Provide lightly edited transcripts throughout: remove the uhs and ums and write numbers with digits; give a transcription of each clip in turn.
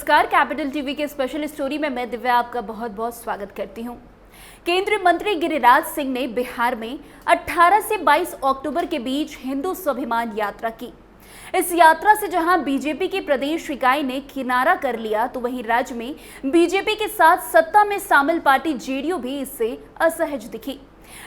नमस्कार, capital TV के special story में मैं दिव्या आपका बहुत बहुत स्वागत करती हूं। केंद्रीय मंत्री गिरिराज सिंह ने बिहार में 18 से 22 अक्टूबर के बीच हिंदू स्वाभिमान यात्रा की। इस यात्रा से जहां बीजेपी की प्रदेश इकाई ने किनारा कर लिया, तो वहीं राज्य में बीजेपी के साथ सत्ता में शामिल पार्टी जेडीयू भी इससे असहज दिखी।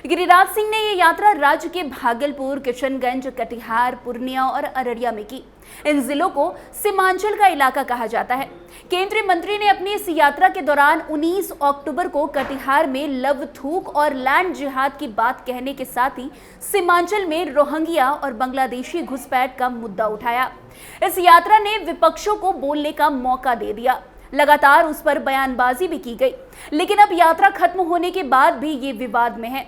गिरिराज सिंह ने ये यात्रा राज्य के भागलपुर, किशनगंज, कटिहार, पूर्णिया और अररिया में की। इन जिलों को सीमांचल का इलाका कहा जाता है। केंद्रीय मंत्री ने अपनी इस यात्रा के दौरान 19 अक्टूबर को कटिहार में लव थूक और लैंड जिहाद की बात कहने के साथ ही सीमांचल में रोहिंग्या और बांग्लादेशी घुसपैठ का मुद्दा उठाया। इस यात्रा ने विपक्षों को बोलने का मौका दे दिया। लगातार उस पर बयानबाजी भी की गई, लेकिन अब यात्रा खत्म होने के बाद भी ये विवाद में है।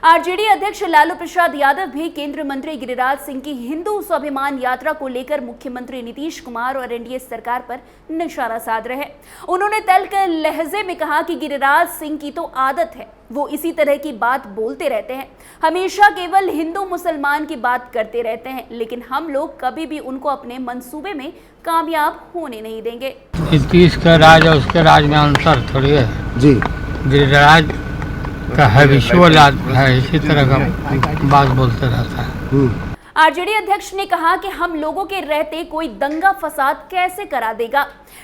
आरजेडी अध्यक्ष लालू प्रसाद यादव भी केंद्रीय मंत्री गिरिराज सिंह की हिंदू स्वाभिमान यात्रा को लेकर मुख्यमंत्री नीतीश कुमार और एनडीए सरकार पर निशाना साध रहे। उन्होंने तल्ख लहजे में कहा कि गिरिराज सिंह की तो आदत है, वो इसी तरह की बात बोलते रहते हैं, हमेशा केवल हिंदू मुसलमान की बात करते रहते हैं, लेकिन हम लोग कभी भी उनको अपने मंसूबे में कामयाब होने नहीं देंगे। नीतीश का राज और उसके राज में अंतर थोड़ी है जी। गिरिराज का हैबिचुअल है, इसी तरह का बात बोलते रहता है। आरजेडी अध्यक्ष ने कहा कि हम लोगों के रहते कोई दंगा फसाद कैसे करा देगा।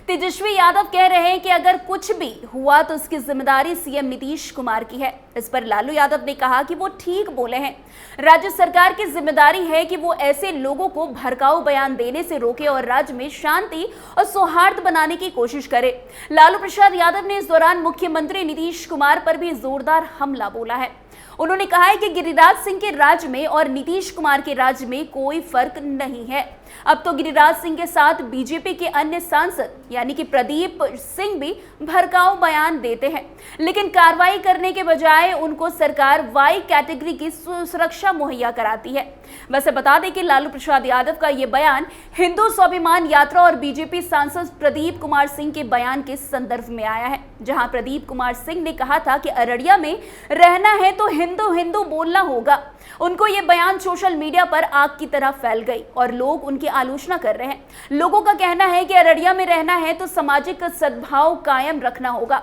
तेजस्वी यादव कह रहे हैं कि अगर कुछ भी हुआ तो इसकी जिम्मेदारी सीएम नीतीश कुमार की है। इस पर लालू यादव ने कहा कि वो ठीक बोले हैं, राज्य सरकार की जिम्मेदारी है कि वो ऐसे लोगों को भड़काऊ बयान देने से रोके और राज्य में शांति और सौहार्द बनाने की कोशिश करे। लालू प्रसाद यादव ने इस दौरान मुख्यमंत्री नीतीश कुमार पर भी जोरदार हमला बोला है। उन्होंने कहा है कि गिरिराज सिंह के राज्य में और नीतीश कुमार के राज्य में कोई फर्क नहीं है। अब तो गिरिराज सिंह के साथ बीजेपी के अन्य सांसद यानी कि प्रदीप सिंह भी भड़काऊ बयान देते हैं, लेकिन कार्रवाई करने के बजाय उनको सरकार वाई कैटेगरी की सुरक्षा मुहैया कराती है। वैसे बता दें कि लालू प्रसाद यादव का ये बयान हिंदू स्वाभिमान यात्रा और बीजेपी सांसद प्रदीप कुमार सिंह के बयान के संदर्भ में आया है, जहां प्रदीप कुमार सिंह ने कहा था कि अररिया में रहना है तो हिंदू हिंदू बोलना होगा। उनको ये बयान सोशल मीडिया पर आग की तरह फैल गई और लोग उनकी आलोचना कर रहे हैं। लोगों का कहना है कि अररिया में रहना है तो सामाजिक सद्भाव कायम रखना होगा।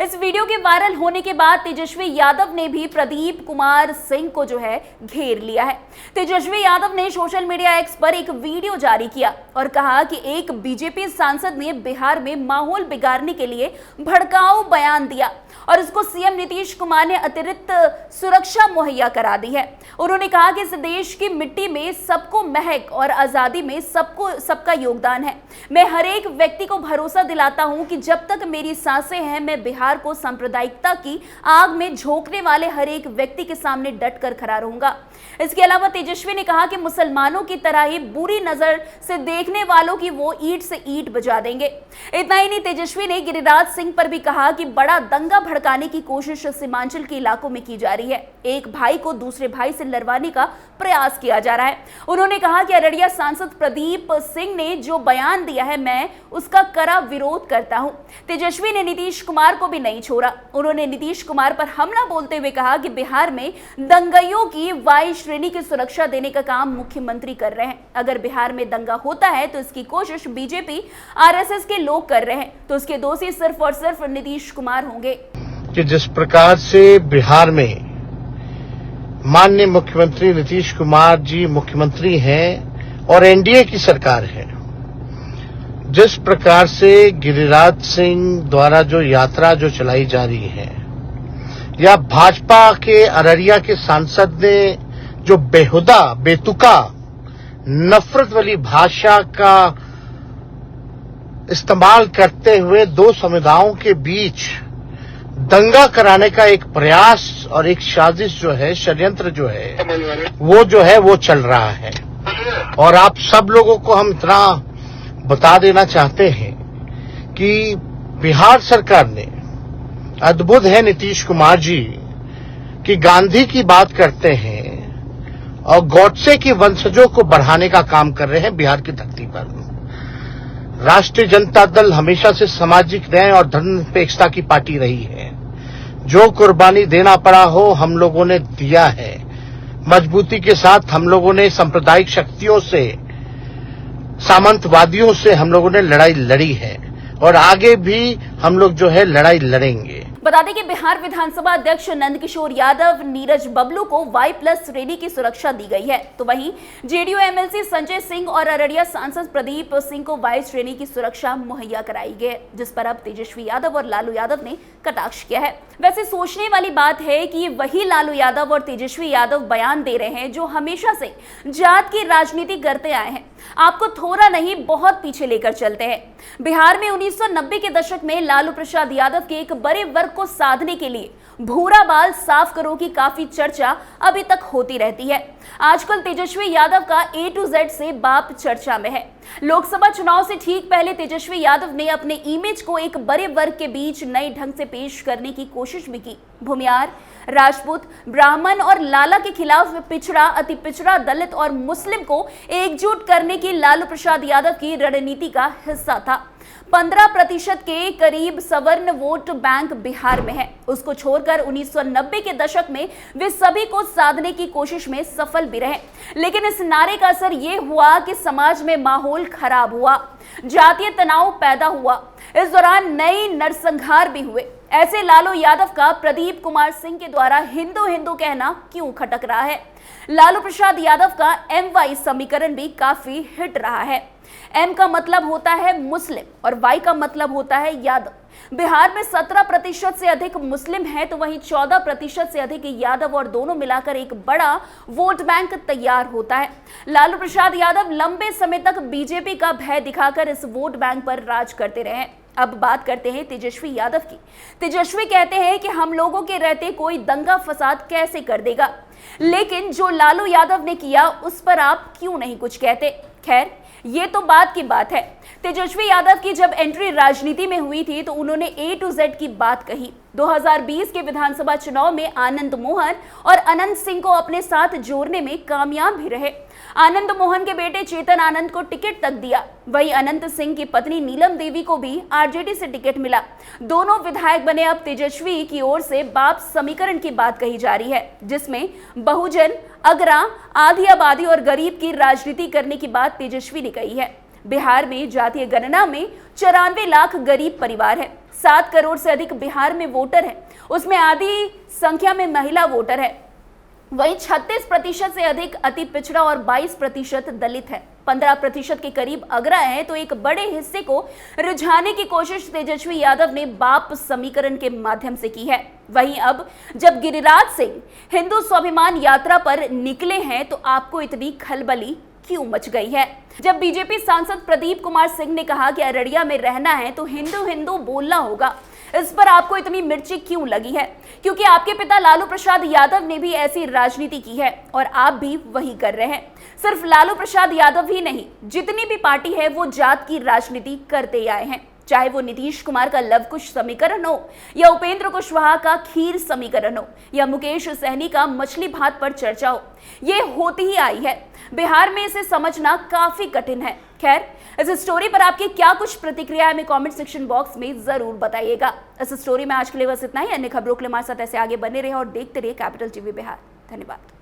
इस वीडियो के वायरल होने के बाद तेजस्वी यादव ने भी प्रदीप कुमार सिंह को घेर लिया है। तेजस्वी यादव ने सोशल मीडिया एक्स पर एक वीडियो जारी किया और कहा कि एक बीजेपी सांसद ने बिहार में माहौल बिगाड़ने के लिए भड़काऊ बयान दिया और इसको सीएम नीतीश कुमार ने अतिरिक्त सुरक्षा मुहैया करा दी है। उन्होंने कहा कि इस देश की मिट्टी में सबको महक और आजादी में सबका योगदान है। मैं हर एक व्यक्ति को भरोसा दिलाता हूं कि जब तक मेरी सांसें हैं, मैं बिहार को सांप्रदायिकता की आग में झोंकने वाले हर एक व्यक्ति के सामने डट कर खड़ा रहूंगा। इसके अलावा तेजस्वी ने कहा कि मुसलमानों की तरह ही बुरी नजर से देखने वालों की वो ईंट से ईंट बजा देंगे। इतना ही नहीं, तेजस्वी ने गिरिराज सिंह पर भी कहा कि बड़ा दंगा भड़काने की कोशिश सीमांचल के इलाकों में की जा रही है। एक भाई को दूसरे भाई से लड़वाने का प्रयास किया जा रहा है। उन्होंने कहा कि अररिया सांसद प्रदीप सिंह ने जो बयान दिया है, मैं उसका कड़ा विरोध करता हूं। तेजस्वी ने नीतीश कुमार को भी नहीं छोड़ा। उन्होंने नीतीश कुमार पर हमला बोलते हुए कहा कि बिहार में दंगाइयों की वाई श्रेणी की सुरक्षा देने का काम मुख्यमंत्री कर रहे हैं। अगर बिहार में दंगा होता है तो इसकी कोशिश बीजेपी आरएसएस के लोग कर रहे हैं, तो उसके दोषी सिर्फ और सिर्फ नीतीश कुमार होंगे। कि जिस प्रकार से बिहार में माननीय मुख्यमंत्री नीतीश कुमार जी मुख्यमंत्री हैं और एनडीए की सरकार है, जिस प्रकार से गिरिराज सिंह द्वारा जो यात्रा जो चलाई जा रही है, या भाजपा के अररिया के सांसद ने जो बेहुदा बेतुका नफरत वाली भाषा का इस्तेमाल करते हुए दो समुदायों के बीच दंगा कराने का एक प्रयास और एक साजिश षड्यंत्र वो चल रहा है। और आप सब लोगों को हम इतना बता देना चाहते हैं कि बिहार सरकार ने, अद्भुत है नीतीश कुमार जी कि गांधी की बात करते हैं और गॉडसे के वंशजों को बढ़ाने का काम कर रहे हैं बिहार की धरती पर। राष्ट्रीय जनता दल हमेशा से सामाजिक न्याय और धर्मनिरपेक्षता की पार्टी रही है। जो कुर्बानी देना पड़ा हो हम लोगों ने दिया है। मजबूती के साथ हम लोगों ने सांप्रदायिक शक्तियों से, सामंतवादियों से हम लोगों ने लड़ाई लड़ी है और आगे भी हम लोग जो है लड़ाई लड़ेंगे। बता दें कि बिहार विधानसभा अध्यक्ष नंदकिशोर यादव, नीरज बबलू को Y+ श्रेणी की सुरक्षा दी गई है, तो वहीं जेडीयू एमएलसी संजय सिंह और अररिया सांसद प्रदीप सिंह को Y श्रेणी की सुरक्षा मुहैया कराई गई है, जिस पर अब तेजस्वी यादव और लालू यादव ने कटाक्ष किया है। वैसे सोचने वाली बात है कि वही लालू यादव और तेजस्वी यादव बयान दे रहे हैं जो हमेशा से जात की राजनीति करते आए हैं। आपको थोड़ा नहीं बहुत पीछे लेकर चलते हैं। बिहार में 1990 के दशक में लालू प्रसाद यादव के एक बड़े वर्ग को साधने के लिए भूरा बाल साफ करो की काफी चर्चा अभी तक होती रहती है। आजकल तेजस्वी यादव का A to Z से बाप चर्चा में है। लोकसभा चुनाव से ठीक पहले तेजस्वी यादव ने अपने इमेज को एक बड़े वर्ग के बीच नए ढंग से पेश करने की कोशिश भी की। भूमियार, राजपूत, ब्राह्मण और लाला के खिलाफ पिछड़ा, अति पिछड़ा, दलित और मुस्लिम को एकजुट करने की लालू प्रसाद यादव की रणनीति का हिस्सा था। 15% के करीब सवर्ण वोट बैंक बिहार में है। उसको छोड़कर 1990 के दशक में वे सभी को साधने की कोशिश में सफल भी रहे, लेकिन इस नारे का असर ये हुआ कि समाज में माहौल खराब हुआ, जातीय तनाव पैदा हुआ। इस दौरान नए नरसंहार भी हुए। ऐसे लालू यादव का प्रदीप कुमार सिंह के द्वारा हिंदू हिंदू कहना क्यों खटक रहा है? लालू प्रसाद यादव का MY समीकरण भी काफी हिट रहा है। M का मतलब होता है मुस्लिम और Y का मतलब होता है यादव। बिहार में 17% से अधिक मुस्लिम है, तो वहीं 14% से अधिक यादव, और दोनों मिलाकर एक बड़ा वोट बैंक तैयार होता है। लालू प्रसाद यादव लंबे समय तक बीजेपी का भय दिखाकर इस वोट बैंक पर राज करते रहे। अब बात करते हैं तेजस्वी यादव की। तेजस्वी कहते हैं कि हम लोगों के रहते कोई दंगा फसाद कैसे कर देगा, लेकिन जो लालू यादव ने किया उस पर आप क्यों नहीं कुछ कहते? खैर, ये तो बात की बात है। तेजस्वी यादव की जब एंट्री राजनीति में हुई थी तो उन्होंने A to Z की बात कही। 2020 के विधानसभा चुनाव में आनंद मोहन और अनंत सिंह को अपने साथ जोड़ने में कामयाब भी रहे। आनंद मोहन के बेटे चेतन आनंद को टिकट तक दिया। वहीं अनंत सिंह की पत्नी नीलम देवी को भी RJD से टिकट मिला। दोनों विधायक बने। अब तेजस्वी की ओर से बाप समीकरण की बात कही जा रही है, जिसमें बहुजन, अगरा, आधी आबादी और गरीब की राजनीति करने की बात तेजस्वी ने कही है। बिहार में जातीय गणना में 94 लाख गरीब परिवार है। 7 करोड़ से अधिक बिहार में वोटर है, उसमें आधी संख्या में महिला वोटर है। वहीं 36% से अधिक अति पिछड़ा और 22% दलित है। 15% के करीब अगरा है, तो एक बड़े हिस्से को रिझाने की कोशिश तेजस्वी यादव ने बाप समीकरण के माध्यम से की है। वहीं अब जब गिरिराज सिंह हिंदू स्वाभिमान यात्रा पर निकले हैं, तो आपको इतनी खलबली क्यों मच गई है? जब बीजेपी सांसद प्रदीप कुमार सिंह ने कहा कि अररिया में रहना है तो हिंदू हिंदू बोलना होगा, इस पर आपको इतनी मिर्ची क्यों लगी है? क्योंकि आपके पिता लालू प्रसाद यादव ने भी ऐसी राजनीति की है और आप भी वही कर रहे हैं। सिर्फ लालू प्रसाद यादव ही नहीं, जितनी भी पार्टी है वो जात की राजनीति करते आए हैं। चाहे वो नीतीश कुमार का लव कुश समीकरण हो, या उपेंद्र कुशवाहा का खीर समीकरण हो, या मुकेश सहनी का मछली भात पर चर्चा हो, ये होती ही आई है। बिहार में इसे समझना काफी कठिन है। खैर, इस स्टोरी पर आपकी क्या कुछ प्रतिक्रिया है, हमें कमेंट सेक्शन बॉक्स में जरूर बताइएगा। इस स्टोरी में आज के लिए बस इतना ही। अन्य खबरों के लिए हमारे साथ ऐसे आगे बने रहे और देखते रहिए कैपिटल टीवी बिहार। धन्यवाद।